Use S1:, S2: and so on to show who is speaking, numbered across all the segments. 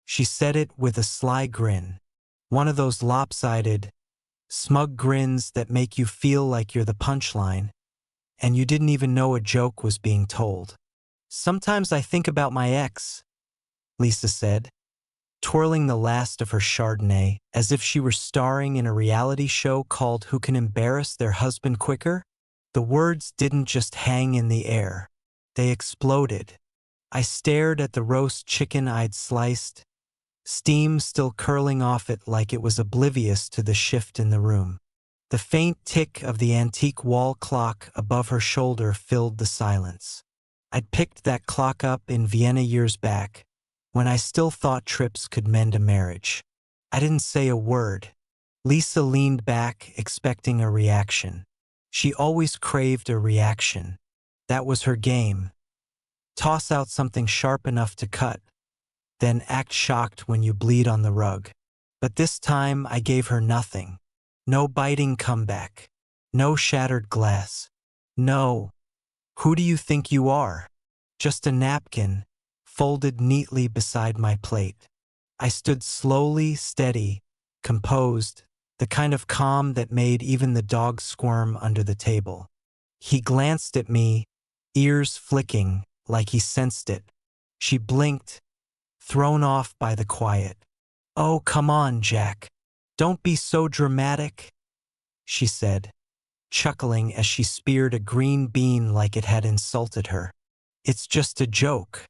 S1: She said it with a sly grin. One of those lopsided, smug grins that make you feel like you're the punchline, and you didn't even know a joke was being told. "Sometimes I think about my ex," Lisa said, twirling the last of her Chardonnay as if she were starring in a reality show called Who Can Embarrass Their Husband Quicker. The words didn't just hang in the air. They exploded. I stared at the roast chicken I'd sliced, steam still curling off it like it was oblivious to the shift in the room. The faint tick of the antique wall clock above her shoulder filled the silence. I'd picked that clock up in Vienna years back, when I still thought trips could mend a marriage. I didn't say a word. Lisa leaned back, expecting a reaction. She always craved a reaction. That was her game. Toss out something sharp enough to cut, then act shocked when you bleed on the rug. But this time I gave her nothing. No biting comeback. No shattered glass. No. "Who do you think you are?" Just a napkin, folded neatly beside my plate. I stood slowly, steady, composed, the kind of calm that made even the dog squirm under the table. He glanced at me, ears flicking, like he sensed it. She blinked, thrown off by the quiet. "Oh, come on, Jack. Don't be so dramatic," she said, chuckling as she speared a green bean like it had insulted her. "It's just a joke.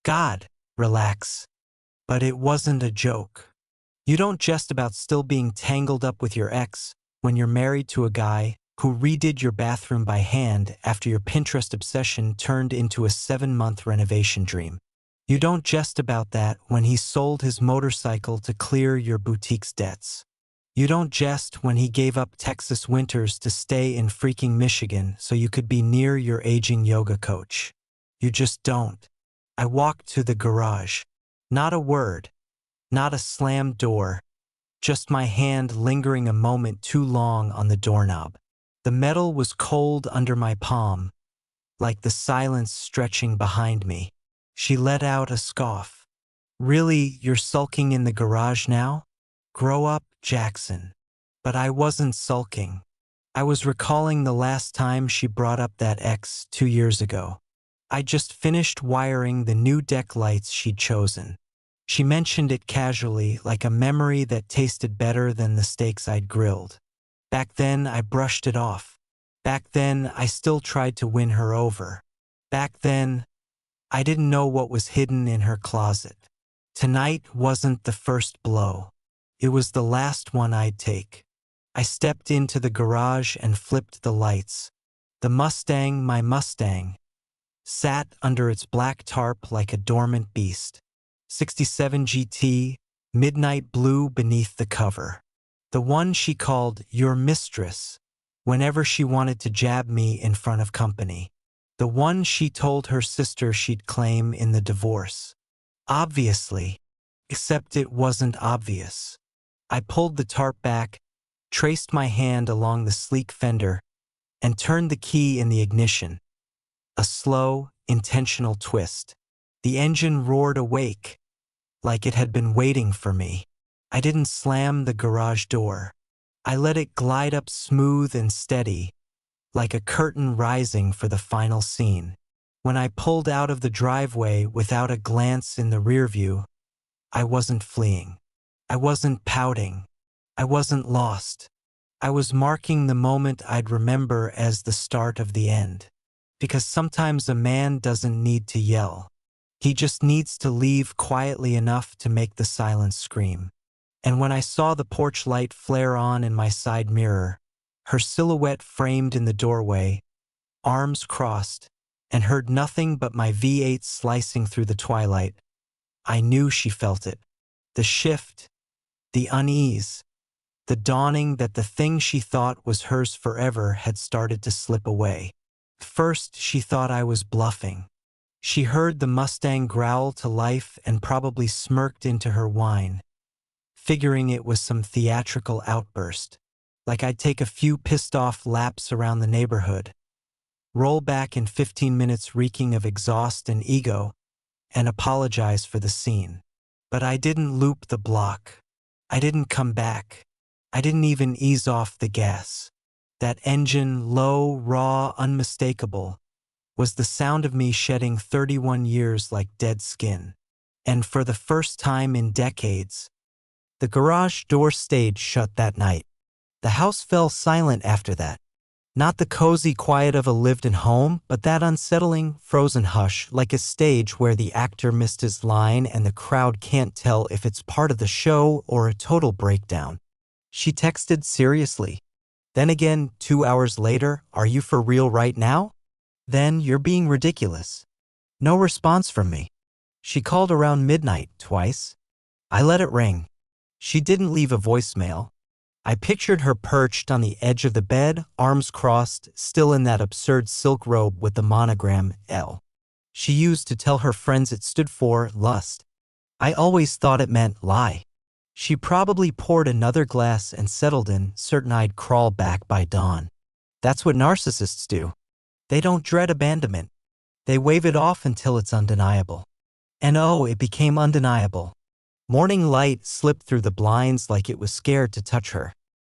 S1: God, relax." But it wasn't a joke. You don't jest about still being tangled up with your ex when you're married to a guy who redid your bathroom by hand after your Pinterest obsession turned into a 7-month renovation dream. You don't jest about that when he sold his motorcycle to clear your boutique's debts. You don't jest when he gave up Texas winters to stay in freaking Michigan so you could be near your aging yoga coach. You just don't. I walked to the garage. Not a word. Not a slammed door. Just my hand lingering a moment too long on the doorknob. The metal was cold under my palm, like the silence stretching behind me. She let out a scoff. "Really, you're sulking in the garage now? Grow up, Jackson." But I wasn't sulking. I was recalling the last time she brought up that ex 2 years ago. I just finished wiring the new deck lights she'd chosen. She mentioned it casually, like a memory that tasted better than the steaks I'd grilled. Back then, I brushed it off. Back then, I still tried to win her over. Back then, I didn't know what was hidden in her closet. Tonight wasn't the first blow. It was the last one I'd take. I stepped into the garage and flipped the lights. The Mustang, my Mustang, sat under its black tarp like a dormant beast. 67 GT, midnight blue beneath the cover. The one she called your mistress whenever she wanted to jab me in front of company. The one she told her sister she'd claim in the divorce. Obviously, except it wasn't obvious. I pulled the tarp back, traced my hand along the sleek fender, and turned the key in the ignition. A slow, intentional twist. The engine roared awake, like it had been waiting for me. I didn't slam the garage door. I let it glide up smooth and steady, like a curtain rising for the final scene. When I pulled out of the driveway without a glance in the rearview, I wasn't fleeing. I wasn't pouting. I wasn't lost. I was marking the moment I'd remember as the start of the end. Because sometimes a man doesn't need to yell. He just needs to leave quietly enough to make the silence scream. And when I saw the porch light flare on in my side mirror, her silhouette framed in the doorway, arms crossed, and heard nothing but my V8 slicing through the twilight, I knew she felt it. The shift, the unease, the dawning that the thing she thought was hers forever had started to slip away. First, she thought I was bluffing. She heard the Mustang growl to life and probably smirked into her wine, figuring it was some theatrical outburst, like I'd take a few pissed-off laps around the neighborhood, roll back in 15 minutes reeking of exhaust and ego, and apologize for the scene. But I didn't loop the block. I didn't come back. I didn't even ease off the gas. That engine, low, raw, unmistakable, was the sound of me shedding 31 years like dead skin. And for the first time in decades, the garage door stayed shut that night. The house fell silent after that. Not the cozy quiet of a lived-in home, but that unsettling, frozen hush, like a stage where the actor missed his line and the crowd can't tell if it's part of the show or a total breakdown. She texted seriously. Then again, 2 hours later, "Are you for real right now?" Then, "You're being ridiculous." No response from me. She called around midnight twice. I let it ring. She didn't leave a voicemail. I pictured her perched on the edge of the bed, arms crossed, still in that absurd silk robe with the monogram L. She used to tell her friends it stood for lust. I always thought it meant lie. She probably poured another glass and settled in, certain I'd crawl back by dawn. That's what narcissists do. They don't dread abandonment. They wave it off until it's undeniable. And oh, it became undeniable. Morning light slipped through the blinds like it was scared to touch her.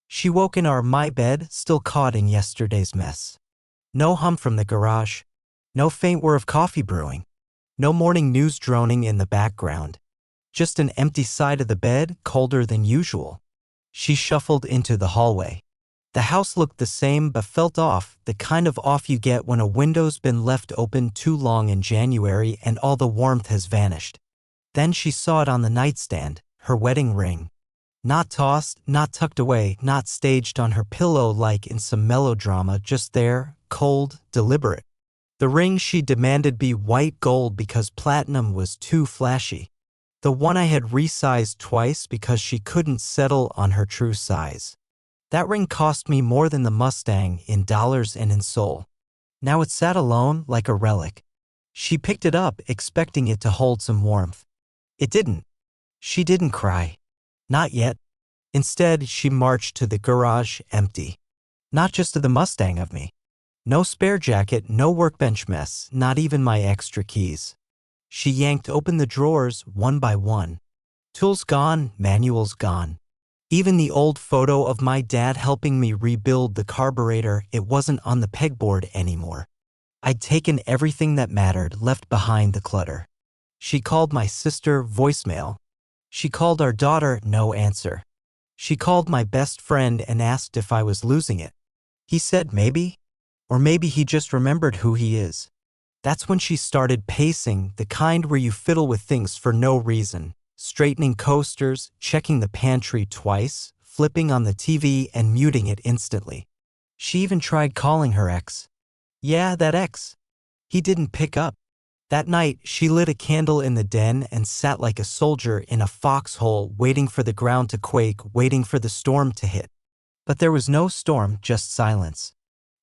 S1: She woke in my bed, still caught in yesterday's mess. No hum from the garage. No faint whir of coffee brewing. No morning news droning in the background. Just an empty side of the bed, colder than usual. She shuffled into the hallway. The house looked the same but felt off, the kind of off you get when a window's been left open too long in January and all the warmth has vanished. Then she saw it on the nightstand, her wedding ring. Not tossed, not tucked away, not staged on her pillow like in some melodrama, just there, cold, deliberate. The ring she demanded be white gold because platinum was too flashy. The one I had resized twice because she couldn't settle on her true size. That ring cost me more than the Mustang in dollars and in soul. Now it sat alone like a relic. She picked it up, expecting it to hold some warmth. It didn't. She didn't cry. Not yet. Instead, she marched to the garage empty. Not just to the Mustang of me. No spare jacket, no workbench mess, not even my extra keys. She yanked open the drawers one by one. Tools gone, manuals gone. Even the old photo of my dad helping me rebuild the carburetor, it wasn't on the pegboard anymore. I'd taken everything that mattered, left behind the clutter. She called my sister, voicemail. She called our daughter, no answer. She called my best friend and asked if I was losing it. He said maybe, or maybe he just remembered who he is. That's when she started pacing, the kind where you fiddle with things for no reason, straightening coasters, checking the pantry twice, flipping on the TV and muting it instantly. She even tried calling her ex. Yeah, that ex. He didn't pick up. That night, she lit a candle in the den and sat like a soldier in a foxhole, waiting for the ground to quake, waiting for the storm to hit. But there was no storm, just silence.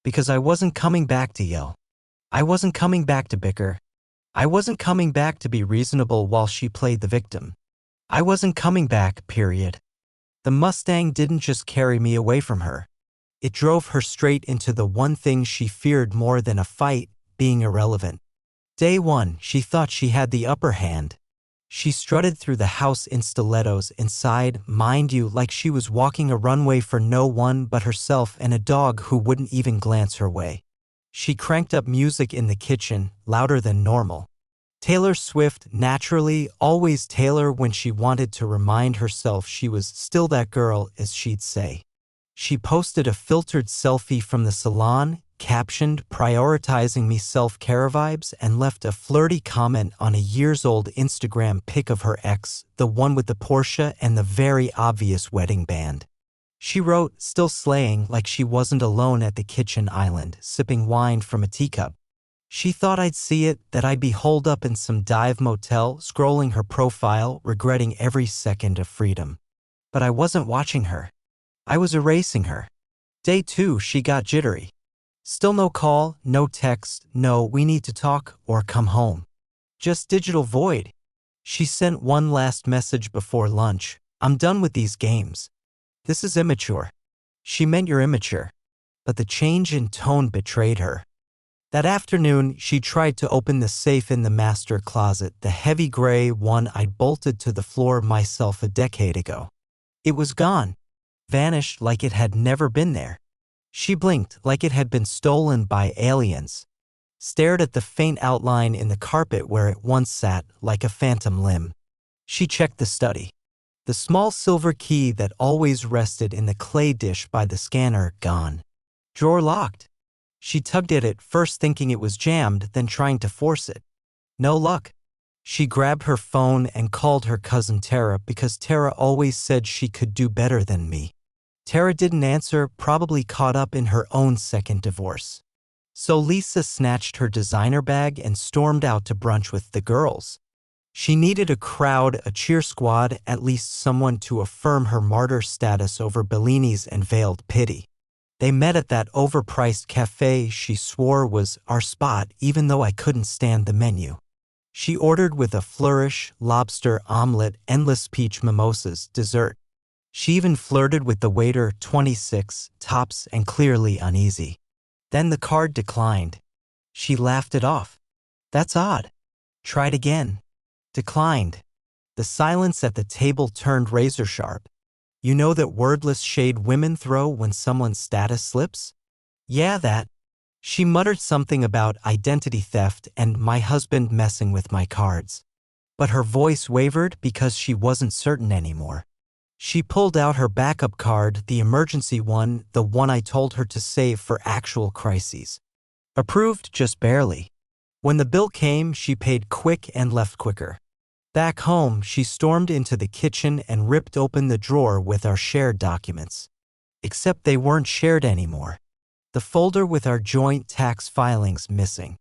S1: Because I wasn't coming back to yell. I wasn't coming back to bicker. I wasn't coming back to be reasonable while she played the victim. I wasn't coming back, period. The Mustang didn't just carry me away from her. It drove her straight into the one thing she feared more than a fight, being irrelevant. Day one, she thought she had the upper hand. She strutted through the house in stilettos inside, mind you, like she was walking a runway for no one but herself and a dog who wouldn't even glance her way. She cranked up music in the kitchen, louder than normal. Taylor Swift, naturally, always Taylor when she wanted to remind herself she was still that girl, as she'd say. She posted a filtered selfie from the salon, captioned "prioritizing me self-care vibes," and left a flirty comment on a years-old Instagram pic of her ex, the one with the Porsche and the very obvious wedding band. She wrote, still slaying, like she wasn't alone at the kitchen island, sipping wine from a teacup. She thought I'd see it, that I'd be holed up in some dive motel, scrolling her profile, regretting every second of freedom. But I wasn't watching her. I was erasing her. Day two, she got jittery. Still no call, no text, no "we need to talk" or "come home." Just digital void. She sent one last message before lunch. "I'm done with these games. This is immature." She meant you're immature. But the change in tone betrayed her. That afternoon, she tried to open the safe in the master closet, the heavy gray one I'd bolted to the floor myself a decade ago. It was gone, vanished like it had never been there. She blinked like it had been stolen by aliens, stared at the faint outline in the carpet where it once sat like a phantom limb. She checked the study. The small silver key that always rested in the clay dish by the scanner, gone. Drawer locked. She tugged at it, first thinking it was jammed, then trying to force it. No luck. She grabbed her phone and called her cousin Tara because Tara always said she could do better than me. Tara didn't answer, probably caught up in her own second divorce. So Lisa snatched her designer bag and stormed out to brunch with the girls. She needed a crowd, a cheer squad, at least someone to affirm her martyr status over Bellinis and veiled pity. They met at that overpriced cafe she swore was our spot, even though I couldn't stand the menu. She ordered with a flourish, lobster omelet, endless peach mimosas, dessert. She even flirted with the waiter, 26, tops and clearly uneasy. Then the card declined. She laughed it off. That's odd. Tried again. Declined. The silence at the table turned razor sharp. You know that wordless shade women throw when someone's status slips? Yeah, that. She muttered something about identity theft and my husband messing with my cards. But her voice wavered because she wasn't certain anymore. She pulled out her backup card, the emergency one, the one I told her to save for actual crises. Approved just barely. When the bill came, she paid quick and left quicker. Back home, she stormed into the kitchen and ripped open the drawer with our shared documents. Except they weren't shared anymore. The folder with our joint tax filings missing.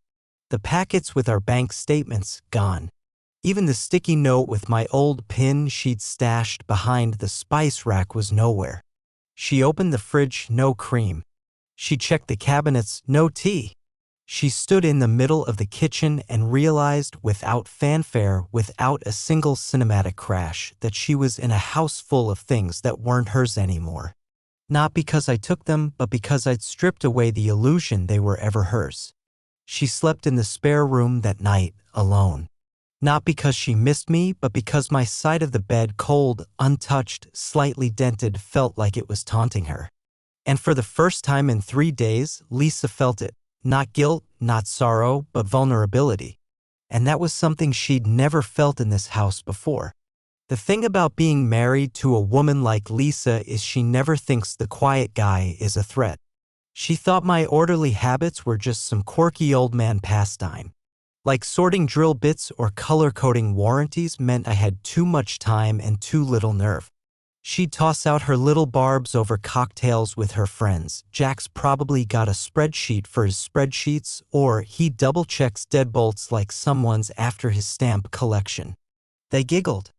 S1: The packets with our bank statements gone. Even the sticky note with my old pin she'd stashed behind the spice rack was nowhere. She opened the fridge, no cream. She checked the cabinets, no tea. She stood in the middle of the kitchen and realized without fanfare, without a single cinematic crash, that she was in a house full of things that weren't hers anymore. Not because I took them, but because I'd stripped away the illusion they were ever hers. She slept in the spare room that night, alone. Not because she missed me, but because my side of the bed, cold, untouched, slightly dented, felt like it was taunting her. And for the first time in 3 days, Lisa felt it. Not guilt, not sorrow, but vulnerability. And that was something she'd never felt in this house before. The thing about being married to a woman like Lisa is she never thinks the quiet guy is a threat. She thought my orderly habits were just some quirky old man pastime. Like sorting drill bits or color-coding warranties meant I had too much time and too little nerve. She'd toss out her little barbs over cocktails with her friends. Jack's probably got a spreadsheet for his spreadsheets, or he double-checks deadbolts like someone's after his stamp collection. They giggled.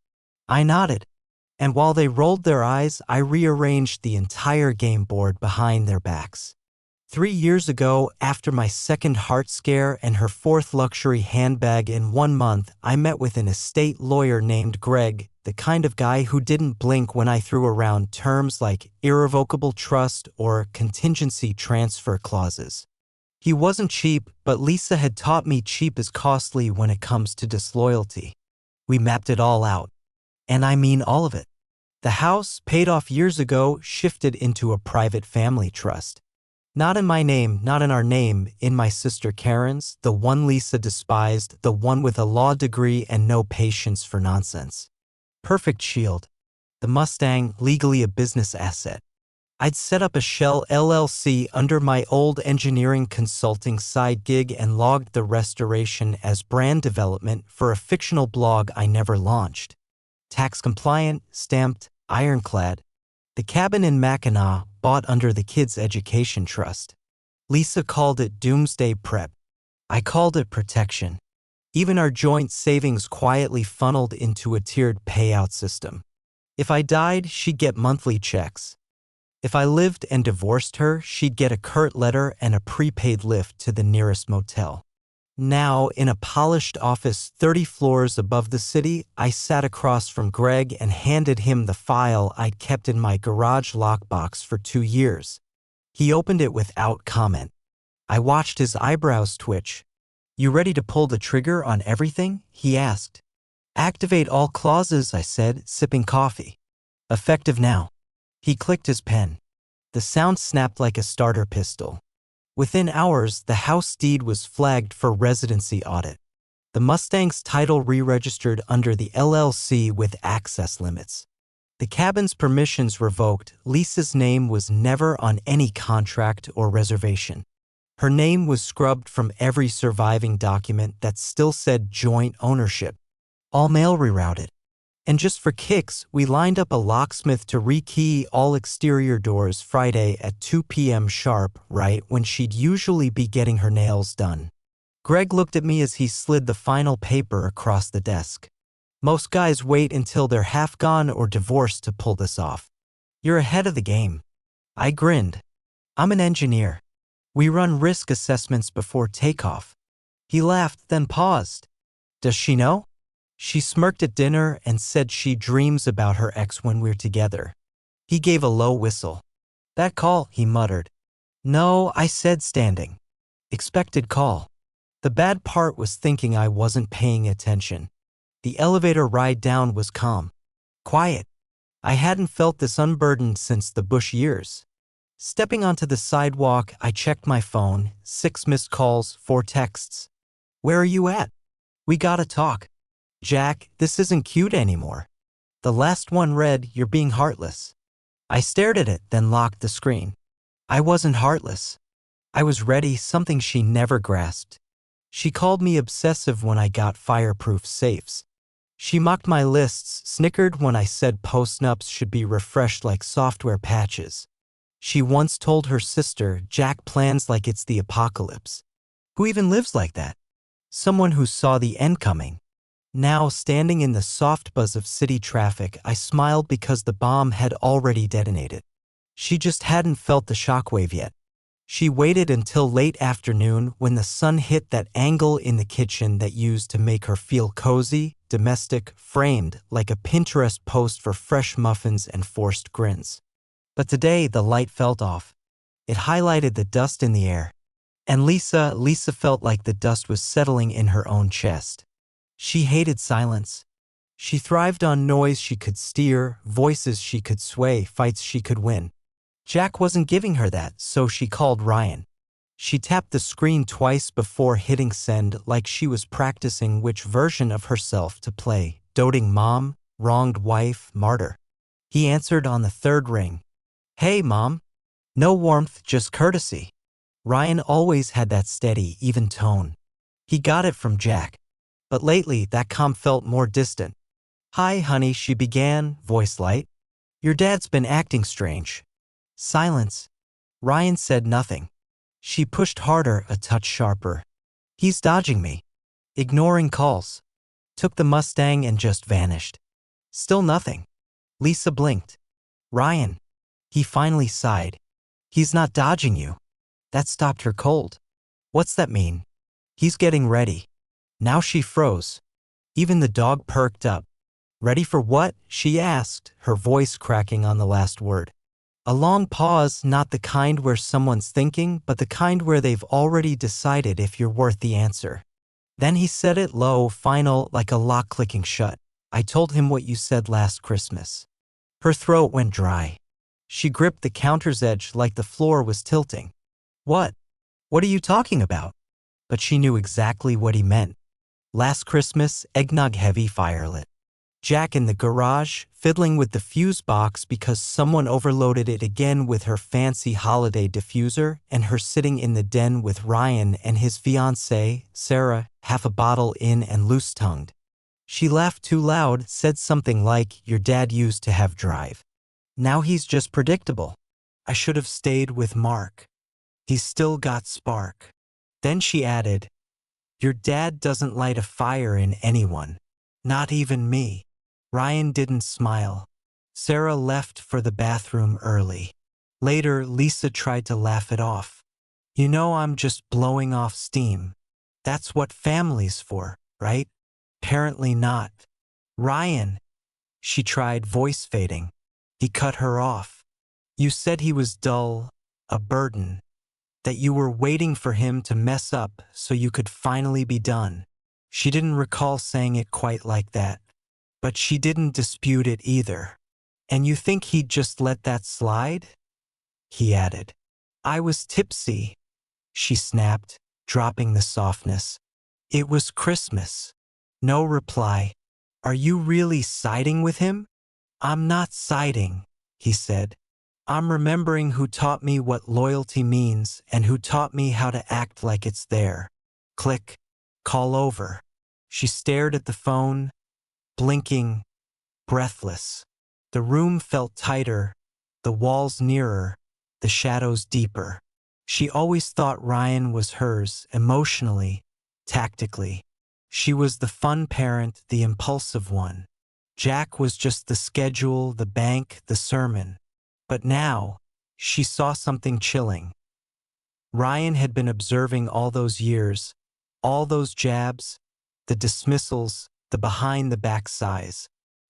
S1: I nodded. And while they rolled their eyes, I rearranged the entire game board behind their backs. 3 years ago, after my second heart scare and her fourth luxury handbag in 1 month, I met with an estate lawyer named Greg, the kind of guy who didn't blink when I threw around terms like irrevocable trust or contingency transfer clauses. He wasn't cheap, but Lisa had taught me cheap is costly when it comes to disloyalty. We mapped it all out. And I mean all of it. The house, paid off years ago, shifted into a private family trust. Not in my name, not in our name, in my sister Karen's, the one Lisa despised, the one with a law degree and no patience for nonsense. Perfect shield. The Mustang, legally a business asset. I'd set up a shell LLC under my old engineering consulting side gig and logged the restoration as brand development for a fictional blog I never launched. Tax compliant, stamped, ironclad. The cabin in Mackinac, bought under the kids' education trust. Lisa called it doomsday prep. I called it protection. Even our joint savings quietly funneled into a tiered payout system. If I died, she'd get monthly checks. If I lived and divorced her, she'd get a curt letter and a prepaid lift to the nearest motel. Now, in a polished office 30 floors above the city, I sat across from Greg and handed him the file I'd kept in my garage lockbox for 2 years. He opened it without comment. I watched his eyebrows twitch. You ready to pull the trigger on everything? He asked. Activate all clauses, I said, sipping coffee. Effective now. He clicked his pen. The sound snapped like a starter pistol. Within hours, the house deed was flagged for residency audit. The Mustang's title re-registered under the LLC with access limits. The cabin's permissions revoked. Lisa's name was never on any contract or reservation. Her name was scrubbed from every surviving document that still said joint ownership. All mail rerouted. And just for kicks, we lined up a locksmith to rekey all exterior doors Friday at 2 p.m. sharp, right when she'd usually be getting her nails done. Greg looked at me as he slid the final paper across the desk. Most guys wait until they're half gone or divorced to pull this off. You're ahead of the game. I grinned. I'm an engineer. We run risk assessments before takeoff. He laughed, then paused. Does she know? She smirked at dinner and said she dreams about her ex when we're together. He gave a low whistle. That call, he muttered. No, I said standing. Expected call. The bad part was thinking I wasn't paying attention. The elevator ride down was calm. Quiet. I hadn't felt this unburdened since the Bush years. Stepping onto the sidewalk, I checked my phone. 6 missed calls, 4 texts. Where are you at? We gotta talk. Jack, this isn't cute anymore. The last one read, you're being heartless. I stared at it, then locked the screen. I wasn't heartless. I was ready, something she never grasped. She called me obsessive when I got fireproof safes. She mocked my lists, snickered when I said post-nups should be refreshed like software patches. She once told her sister, Jack plans like it's the apocalypse. Who even lives like that? Someone who saw the end coming. Now, standing in the soft buzz of city traffic, I smiled because the bomb had already detonated. She just hadn't felt the shockwave yet. She waited until late afternoon when the sun hit that angle in the kitchen that used to make her feel cozy, domestic, framed like a Pinterest post for fresh muffins and forced grins. But today the light felt off. It highlighted the dust in the air. And Lisa felt like the dust was settling in her own chest. She hated silence. She thrived on noise she could steer, voices she could sway, fights she could win. Jack wasn't giving her that, so she called Ryan. She tapped the screen twice before hitting send like she was practicing which version of herself to play, doting mom, wronged wife, martyr. He answered on the 3rd ring. Hey, Mom. No warmth, just courtesy. Ryan always had that steady, even tone. He got it from Jack. But lately, that calm felt more distant. Hi, honey, she began, voice light. Your dad's been acting strange. Silence. Ryan said nothing. She pushed harder, a touch sharper. He's dodging me. Ignoring calls. Took the Mustang and just vanished. Still nothing. Lisa blinked. Ryan. He finally sighed. He's not dodging you. That stopped her cold. What's that mean? He's getting ready. Now she froze. Even the dog perked up. Ready for what? She asked, her voice cracking on the last word. A long pause, not the kind where someone's thinking, but the kind where they've already decided if you're worth the answer. Then he said it low, final, like a lock clicking shut. I told him what you said last Christmas. Her throat went dry. She gripped the counter's edge like the floor was tilting. What? What are you talking about? But she knew exactly what he meant. Last Christmas, eggnog heavy, firelit. Jack in the garage, fiddling with the fuse box because someone overloaded it again with her fancy holiday diffuser, and her sitting in the den with Ryan and his fiancée, Sarah, half a bottle in and loose-tongued. She laughed too loud, said something like, your dad used to have drive. Now he's just predictable. I should have stayed with Mark. He's still got spark. Then she added, your dad doesn't light a fire in anyone. Not even me. Ryan didn't smile. Sarah left for the bathroom early. Later, Lisa tried to laugh it off. You know, I'm just blowing off steam. That's what family's for, right? Apparently not. Ryan. She tried, voice fading. He cut her off. You said he was dull, a burden. that you were waiting for him to mess up so you could finally be done. She didn't recall saying it quite like that, but she didn't dispute it either. And you think he'd just let that slide? He added. I was tipsy, she snapped, dropping the softness. It was Christmas. No reply. Are you really siding with him? I'm not siding, he said. I'm remembering who taught me what loyalty means and who taught me how to act like it's there. Click. Call over. She stared at the phone, blinking, breathless. The room felt tighter, the walls nearer, the shadows deeper. She always thought Ryan was hers, emotionally, tactically. She was the fun parent, the impulsive one. Jack was just the schedule, the bank, the sermon. But now, she saw something chilling. Ryan had been observing all those years, all those jabs, the dismissals, the behind-the-back sighs.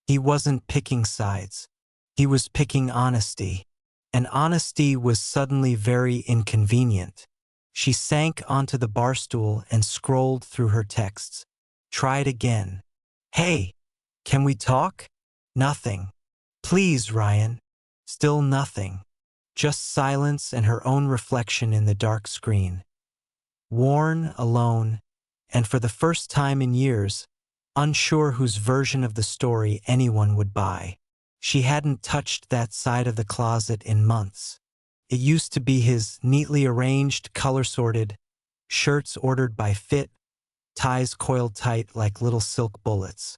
S1: He wasn't picking sides. He was picking honesty. And honesty was suddenly very inconvenient. She sank onto the barstool and scrolled through her texts. Tried again. Hey, can we talk? Nothing. Please, Ryan. Still nothing. Just silence and her own reflection in the dark screen. Worn, alone, and for the first time in years, unsure whose version of the story anyone would buy. She hadn't touched that side of the closet in months. It used to be his neatly arranged, color-sorted, shirts ordered by fit, ties coiled tight like little silk bullets.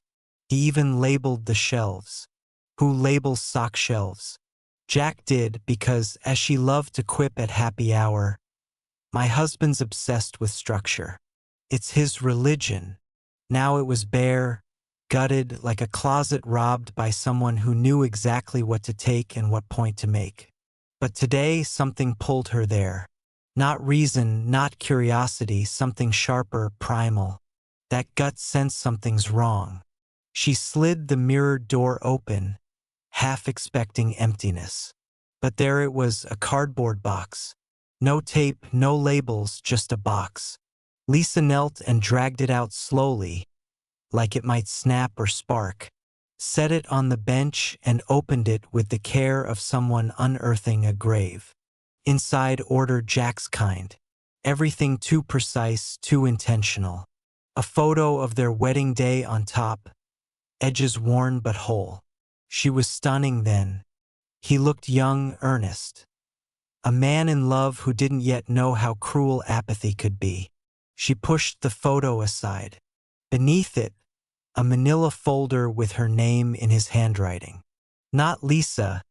S1: He even labeled the shelves. Who labels sock shelves? Jack did because, as she loved to quip at happy hour, my husband's obsessed with structure. It's his religion. Now it was bare, gutted, like a closet robbed by someone who knew exactly what to take and what point to make. But today something pulled her there. Not reason, not curiosity, something sharper, primal. That gut sensed something's wrong. She slid the mirrored door open, half expecting emptiness. But there it was, a cardboard box. No tape, no labels, just a box. Lisa knelt and dragged it out slowly, like it might snap or spark, set it on the bench and opened it with the care of someone unearthing a grave. Inside, order Jack's kind. Everything too precise, too intentional. A photo of their wedding day on top, edges worn but whole. She was stunning then. He looked young, earnest. A man in love who didn't yet know how cruel apathy could be. She pushed the photo aside. Beneath it, a manila folder with her name in his handwriting. Not Lisa,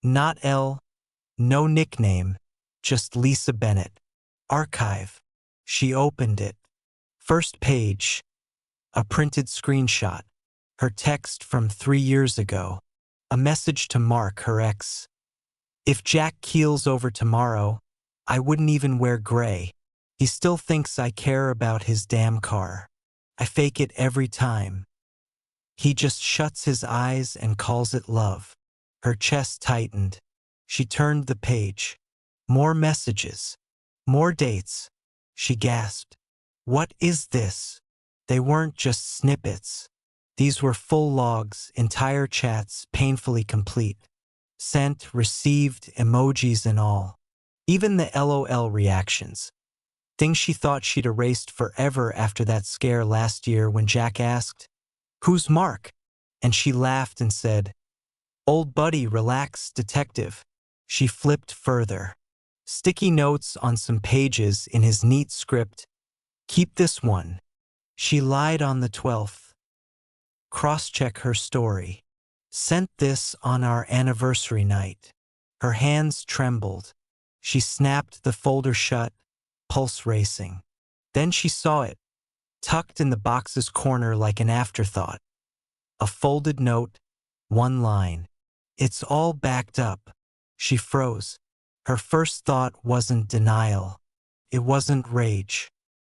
S1: not L, no nickname, just Lisa Bennett. Archive. She opened it. First page, a printed screenshot. Her text from 3 years ago. A message to Mark, her ex. If Jack keels over tomorrow, I wouldn't even wear gray. He still thinks I care about his damn car. I fake it every time. He just shuts his eyes and calls it love. Her chest tightened. She turned the page. More messages. More dates. She gasped. What is this? They weren't just snippets. These were full logs, entire chats, painfully complete. Sent, received, emojis and all. Even the LOL reactions. Things she thought she'd erased forever after that scare last year when Jack asked, "Who's Mark?" And she laughed and said, "Old buddy, relax, detective." She flipped further. Sticky notes on some pages in his neat script. Keep this one. She lied on the 12th. Cross-check her story. Sent this on our anniversary night. Her hands trembled. She snapped the folder shut, pulse racing. Then she saw it, tucked in the box's corner like an afterthought. A folded note, one line. It's all backed up. She froze. Her first thought wasn't denial. It wasn't rage.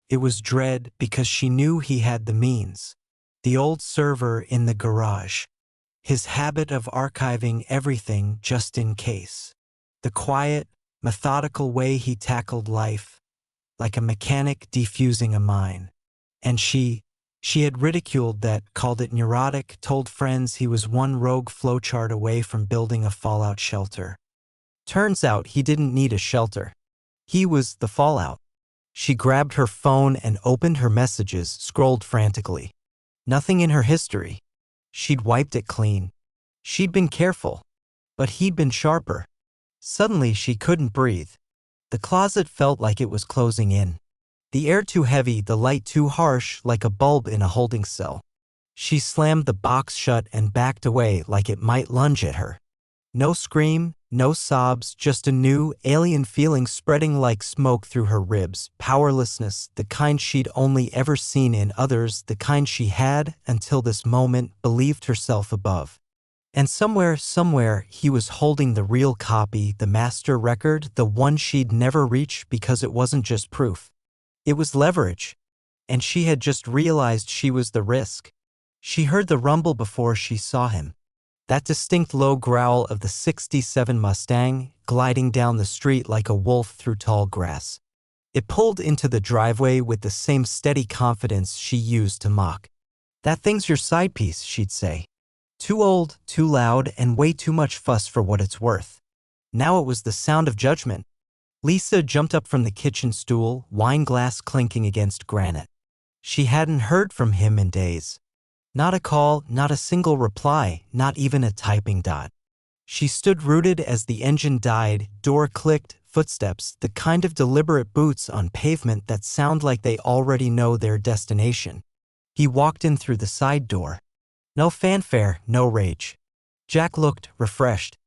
S1: It was dread because she knew he had the means. The old server in the garage. His habit of archiving everything just in case. The quiet, methodical way he tackled life, like a mechanic defusing a mine. And she had ridiculed that, called it neurotic, told friends he was one rogue flowchart away from building a fallout shelter. Turns out he didn't need a shelter. He was the fallout. She grabbed her phone and opened her messages, scrolled frantically. Nothing in her history. She'd wiped it clean. She'd been careful. But he'd been sharper. Suddenly she couldn't breathe. The closet felt like it was closing in. The air too heavy, the light too harsh, like a bulb in a holding cell. She slammed the box shut and backed away like it might lunge at her. No scream, no sobs, just a new, alien feeling spreading like smoke through her ribs, powerlessness, the kind she'd only ever seen in others, the kind she had, until this moment, believed herself above. And somewhere, he was holding the real copy, the master record, the one she'd never reach because it wasn't just proof. It was leverage. And she had just realized she was the risk. She heard the rumble before she saw him. That distinct low growl of the '67 Mustang, gliding down the street like a wolf through tall grass. It pulled into the driveway with the same steady confidence she used to mock. "That thing's your side piece," she'd say. "Too old, too loud, and way too much fuss for what it's worth." Now it was the sound of judgment. Lisa jumped up from the kitchen stool, wine glass clinking against granite. She hadn't heard from him in days. Not a call, not a single reply, not even a typing dot. She stood rooted as the engine died, door clicked, footsteps, the kind of deliberate boots on pavement that sound like they already know their destination. He walked in through the side door. No fanfare, no rage. Jack looked refreshed.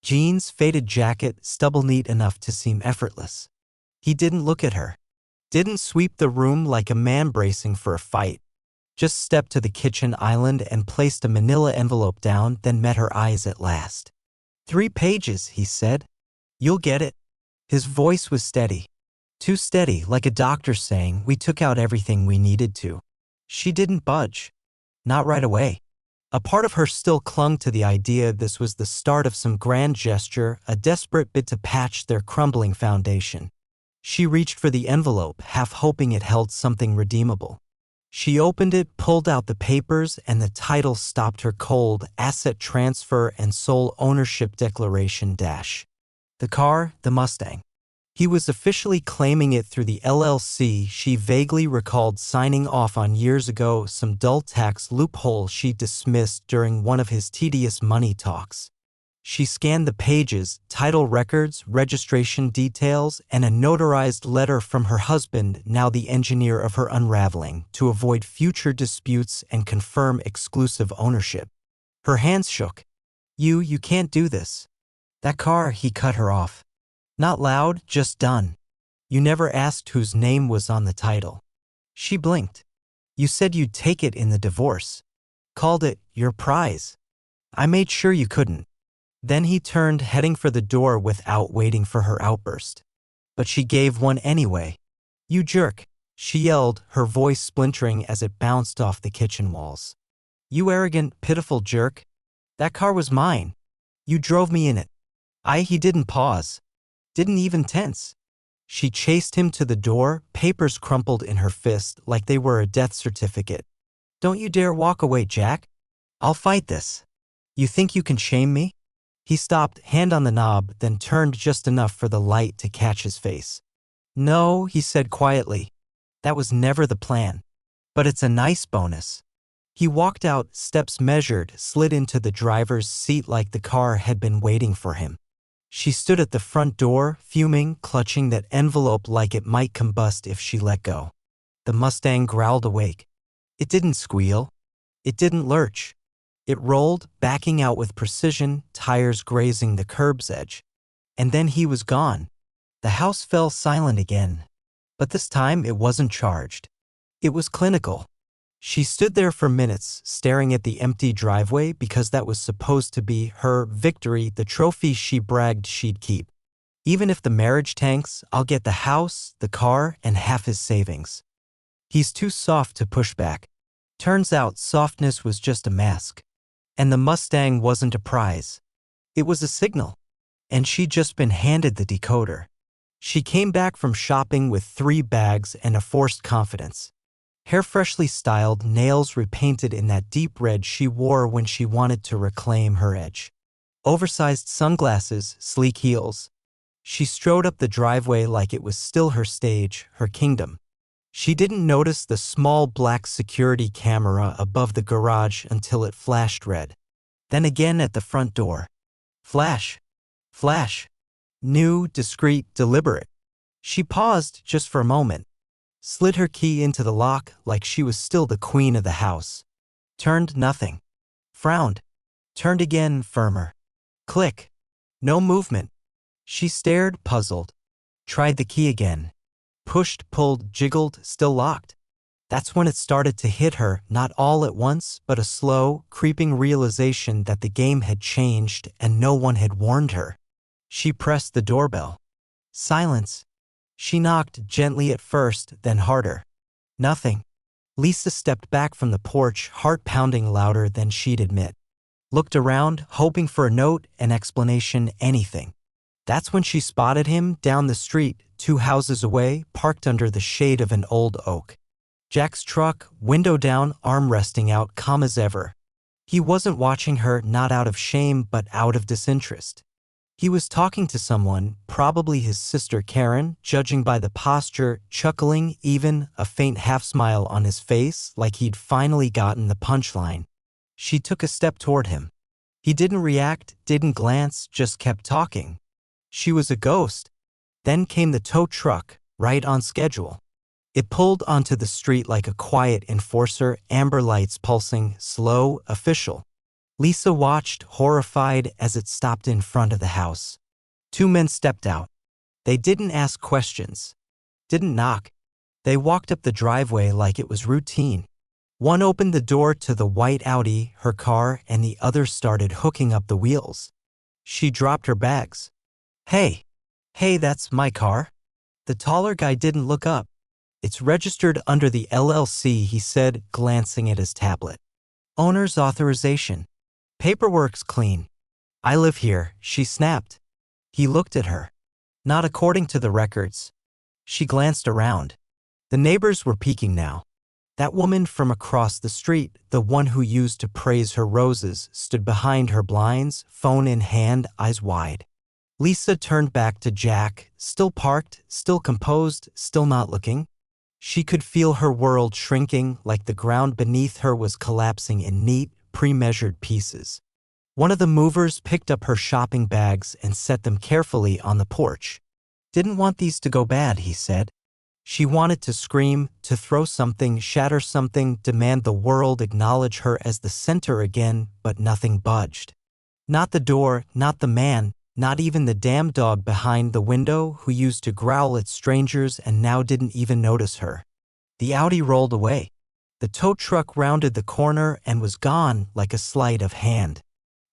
S1: Jeans, faded jacket, stubble neat enough to seem effortless. He didn't look at her. Didn't sweep the room like a man bracing for a fight. Just stepped to the kitchen island and placed a manila envelope down, then met her eyes at last. 3 pages, he said. "You'll get it." His voice was steady. Too steady, like a doctor saying, "We took out everything we needed to." She didn't budge. Not right away. A part of her still clung to the idea this was the start of some grand gesture, a desperate bid to patch their crumbling foundation. She reached for the envelope, half hoping it held something redeemable. She opened it, pulled out the papers, and the title stopped her cold: Asset Transfer and Sole Ownership Declaration dash. The car, the Mustang. He was officially claiming it through the LLC she vaguely recalled signing off on years ago, some dull tax loophole she dismissed during one of his tedious money talks. She scanned the pages, title records, registration details, and a notarized letter from her husband, now the engineer of her unraveling, to avoid future disputes and confirm exclusive ownership. Her hands shook. You can't do this." "That car," he cut her off. "Not loud, just done. You never asked whose name was on the title." She blinked. "You said you'd take it in the divorce. Called it your prize. I made sure you couldn't." Then he turned, heading for the door without waiting for her outburst. But she gave one anyway. "You jerk," she yelled, her voice splintering as it bounced off the kitchen walls. "You arrogant, pitiful jerk. That car was mine. You drove me in it." He didn't pause. Didn't even tense. She chased him to the door, papers crumpled in her fist like they were a death certificate. "Don't you dare walk away, Jack. I'll fight this. You think you can shame me?" He stopped, hand on the knob, then turned just enough for the light to catch his face. "No," he said quietly. "That was never the plan. But it's a nice bonus." He walked out, steps measured, slid into the driver's seat like the car had been waiting for him. She stood at the front door, fuming, clutching that envelope like it might combust if she let go. The Mustang growled awake. It didn't squeal. It didn't lurch. It rolled, backing out with precision, tires grazing the curb's edge. And then he was gone. The house fell silent again. But this time it wasn't charged. It was clinical. She stood there for minutes, staring at the empty driveway because that was supposed to be her victory, the trophy she bragged she'd keep. "Even if the marriage tanks, I'll get the house, the car, and half his savings." He's too soft to push back. Turns out softness was just a mask. And the Mustang wasn't a prize. It was a signal. and she'd just been handed the decoder. She came back from shopping with 3 bags and a forced confidence. Hair freshly styled, nails repainted in that deep red she wore when she wanted to reclaim her edge. Oversized sunglasses, sleek heels. She strode up the driveway like it was still her stage, her kingdom. She didn't notice the small black security camera above the garage until it flashed red. Then again at the front door. Flash. Flash. New, discreet, deliberate. She paused just for a moment, slid her key into the lock like she was still the queen of the house. Turned, nothing. Frowned. Turned again, firmer. Click. No movement. She stared, puzzled. Tried the key again. Pushed, pulled, jiggled, still locked. That's when it started to hit her, not all at once, but a slow, creeping realization that the game had changed and no one had warned her. She pressed the doorbell. Silence. She knocked gently at first, then harder. Nothing. Lisa stepped back from the porch, heart pounding louder than she'd admit. Looked around, hoping for a note, an explanation, anything. That's when she spotted him down the street, 2 houses away, parked under the shade of an old oak. Jack's truck, window down, arm resting out, calm as ever. He wasn't watching her, not out of shame, but out of disinterest. He was talking to someone, probably his sister Karen, judging by the posture, chuckling, even a faint half-smile on his face, like he'd finally gotten the punchline. She took a step toward him. He didn't react, didn't glance, just kept talking. She was a ghost. Then came the tow truck, right on schedule. It pulled onto the street like a quiet enforcer, amber lights pulsing, slow, official. Lisa watched, horrified, as it stopped in front of the house. 2 men stepped out. They didn't ask questions. Didn't knock. They walked up the driveway like it was routine. One opened the door to the white Audi, her car, and the other started hooking up the wheels. She dropped her bags. Hey, that's my car. The taller guy didn't look up. It's registered under the LLC, he said, glancing at his tablet. Owner's authorization. Paperwork's clean. I live here, she snapped. He looked at her. Not according to the records. She glanced around. The neighbors were peeking now. That woman from across the street, the one who used to praise her roses, stood behind her blinds, phone in hand, eyes wide. Lisa turned back to Jack, still parked, still composed, still not looking. She could feel her world shrinking, like the ground beneath her was collapsing in neat, pre-measured pieces. One of the movers picked up her shopping bags and set them carefully on the porch. Didn't want these to go bad, he said. She wanted to scream, to throw something, shatter something, demand the world acknowledge her as the center again, but nothing budged. Not the door, not the man, not even the damn dog behind the window who used to growl at strangers and now didn't even notice her. The Audi rolled away. The tow truck rounded the corner and was gone like a sleight of hand.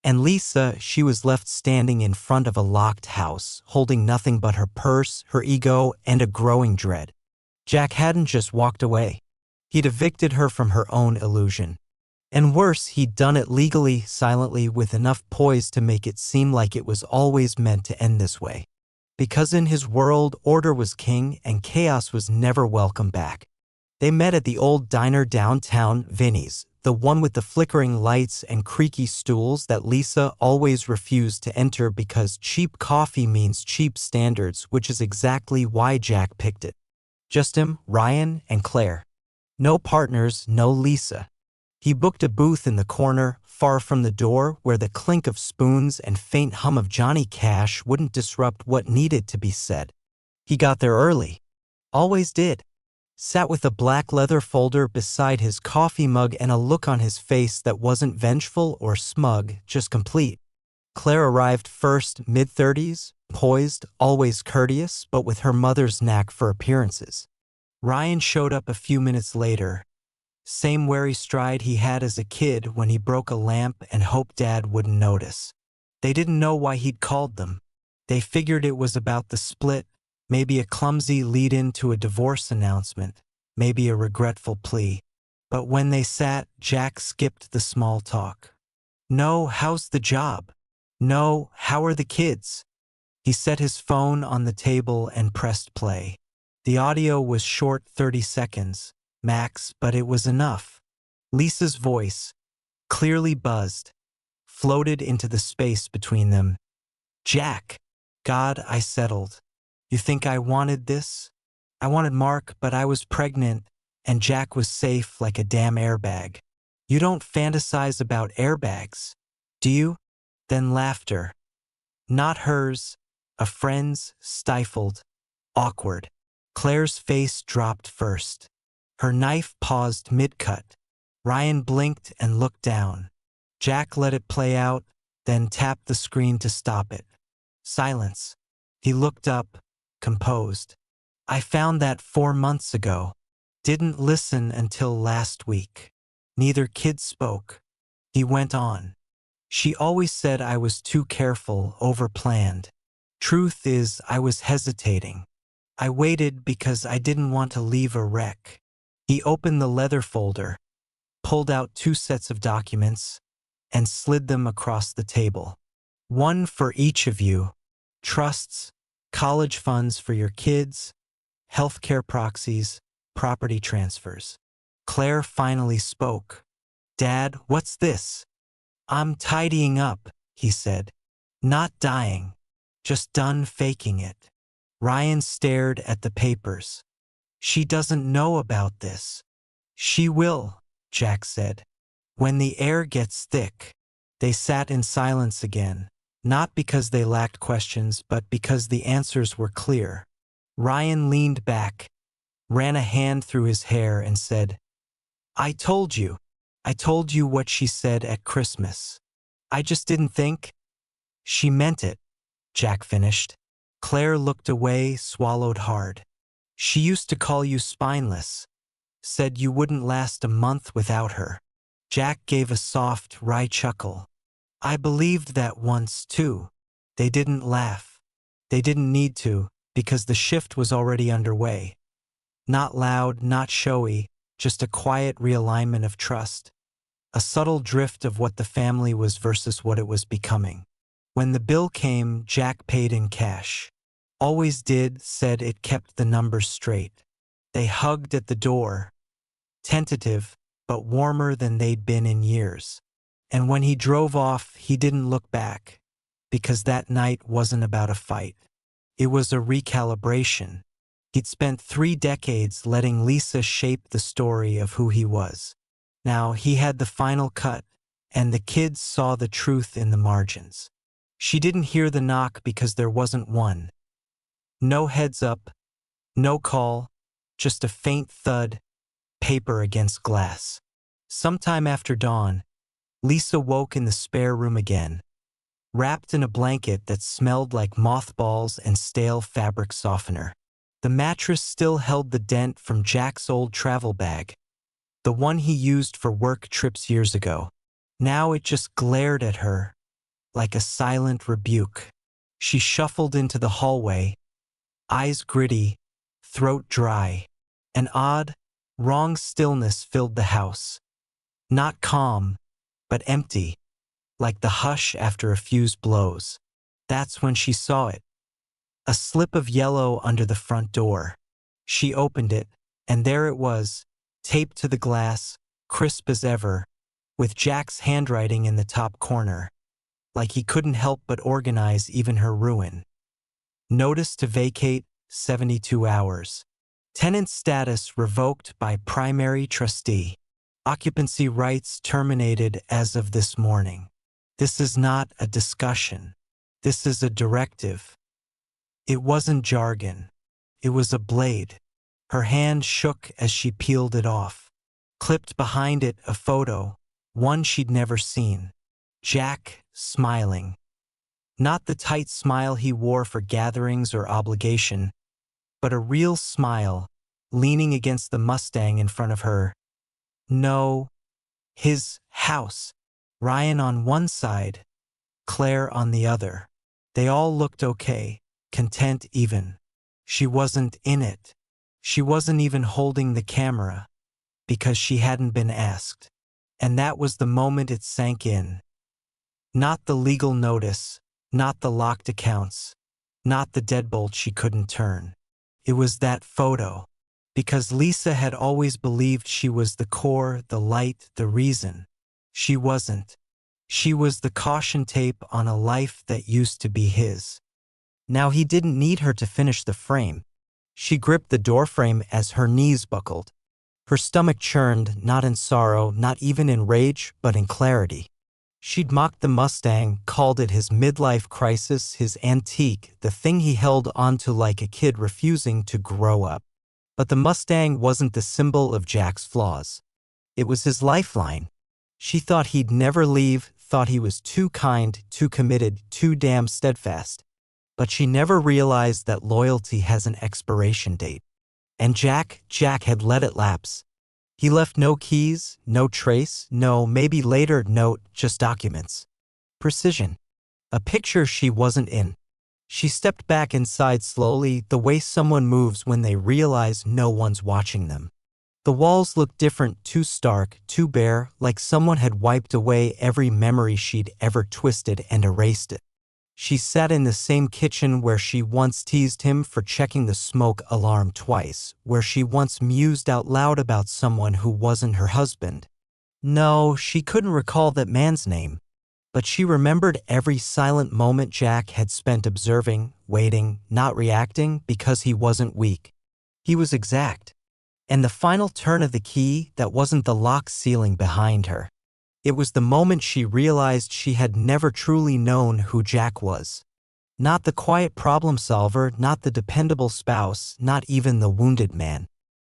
S1: And Lisa, she was left standing in front of a locked house, holding nothing but her purse, her ego, and a growing dread. Jack hadn't just walked away. He'd evicted her from her own illusion. And worse, he'd done it legally, silently, with enough poise to make it seem like it was always meant to end this way. Because in his world, order was king and chaos was never welcome back. They met at the old diner downtown, Vinny's, the one with the flickering lights and creaky stools that Lisa always refused to enter because cheap coffee means cheap standards, which is exactly why Jack picked it. Just him, Ryan, and Claire. No partners, no Lisa. He booked a booth in the corner, far from the door, where the clink of spoons and faint hum of Johnny Cash wouldn't disrupt what needed to be said. He got there early. Always did. Sat with a black leather folder beside his coffee mug and a look on his face that wasn't vengeful or smug, just complete. Claire arrived first, mid-30s, poised, always courteous, but with her mother's knack for appearances. Ryan showed up a few minutes later. Same wary stride he had as a kid when he broke a lamp and hoped Dad wouldn't notice. They didn't know why he'd called them. They figured it was about the split, maybe a clumsy lead-in to a divorce announcement, maybe a regretful plea. But when they sat, Jack skipped the small talk. No, how's the job? No, how are the kids? He set his phone on the table and pressed play. The audio was short, 30 seconds, max, but it was enough. Lisa's voice, clearly buzzed, floated into the space between them. Jack, God, I settled. You think I wanted this? I wanted Mark, but I was pregnant, and Jack was safe like a damn airbag. You don't fantasize about airbags, do you? Then laughter. Not hers, a friend's, stifled, awkward. Claire's face dropped first. Her knife paused mid-cut. Ryan blinked and looked down. Jack let it play out, then tapped the screen to stop it. Silence. He looked up, composed. I found that 4 months ago. Didn't listen until last week. Neither kid spoke. He went on. She always said I was too careful, overplanned. Truth is, I was hesitating. I waited because I didn't want to leave a wreck. He opened the leather folder, pulled out 2 sets of documents, and slid them across the table. One for each of you. Trusts, college funds for your kids, healthcare proxies, property transfers. Claire finally spoke. Dad, what's this? I'm tidying up, he said. Not dying. Just done faking it. Ryan stared at the papers. She doesn't know about this. She will, Jack said. When the air gets thick. They sat in silence again, not because they lacked questions, but because the answers were clear. Ryan leaned back, ran a hand through his hair and said, I told you what she said at Christmas. I just didn't think. She meant it, Jack finished. Claire looked away, swallowed hard. She used to call you spineless, said you wouldn't last a month without her. Jack gave a soft, wry chuckle. I believed that once, too. They didn't laugh. They didn't need to, because the shift was already underway. Not loud, not showy, just a quiet realignment of trust. A subtle drift of what the family was versus what it was becoming. When the bill came, Jack paid in cash. Always did, said it kept the numbers straight. They hugged at the door, tentative, but warmer than they'd been in years. And when he drove off, he didn't look back, because that night wasn't about a fight. It was a recalibration. He'd spent 3 decades letting Lisa shape the story of who he was. Now he had the final cut, and the kids saw the truth in the margins. She didn't hear the knock because there wasn't one. No heads up, no call, just a faint thud, paper against glass. Sometime after dawn, Lisa woke in the spare room again, wrapped in a blanket that smelled like mothballs and stale fabric softener. The mattress still held the dent from Jack's old travel bag, the one he used for work trips years ago. Now it just glared at her, like a silent rebuke. She shuffled into the hallway, eyes gritty, throat dry. An odd, wrong stillness filled the house. Not calm, but empty, like the hush after a fuse blows. That's when she saw it. A slip of yellow under the front door. She opened it, and there it was, taped to the glass, crisp as ever, with Jack's handwriting in the top corner, like he couldn't help but organize even her ruin. Notice to vacate, 72 hours. Tenant status revoked by primary trustee. Occupancy rights terminated as of this morning. This is not a discussion. This is a directive. It wasn't jargon. It was a blade. Her hand shook as she peeled it off. Clipped behind it a photo, one she'd never seen. Jack, smiling. Not the tight smile he wore for gatherings or obligation, but a real smile, leaning against the Mustang in front of her. No, his house. Ryan on one side, Claire on the other. They all looked okay, content even. She wasn't in it. She wasn't even holding the camera, because she hadn't been asked. And that was the moment it sank in. Not the legal notice, not the locked accounts, not the deadbolt she couldn't turn. It was that photo. Because Lisa had always believed she was the core, the light, the reason. She wasn't. She was the caution tape on a life that used to be his. Now he didn't need her to finish the frame. She gripped the doorframe as her knees buckled. Her stomach churned, not in sorrow, not even in rage, but in clarity. She'd mocked the Mustang, called it his midlife crisis, his antique, the thing he held onto like a kid refusing to grow up. But the Mustang wasn't the symbol of Jack's flaws. It was his lifeline. She thought he'd never leave, thought he was too kind, too committed, too damn steadfast. But she never realized that loyalty has an expiration date. And Jack had let it lapse. He left no keys, no trace, no maybe later note, just documents. Precision. A picture she wasn't in. She stepped back inside slowly, the way someone moves when they realize no one's watching them. The walls looked different, too stark, too bare, like someone had wiped away every memory she'd ever twisted and erased it. She sat in the same kitchen where she once teased him for checking the smoke alarm twice, where she once mused out loud about someone who wasn't her husband. No, she couldn't recall that man's name. But she remembered every silent moment Jack had spent observing, waiting, not reacting because he wasn't weak. He was exact. And the final turn of the key, that wasn't the lock sealing behind her. It was the moment she realized she had never truly known who Jack was. Not the quiet problem solver, not the dependable spouse, not even the wounded man.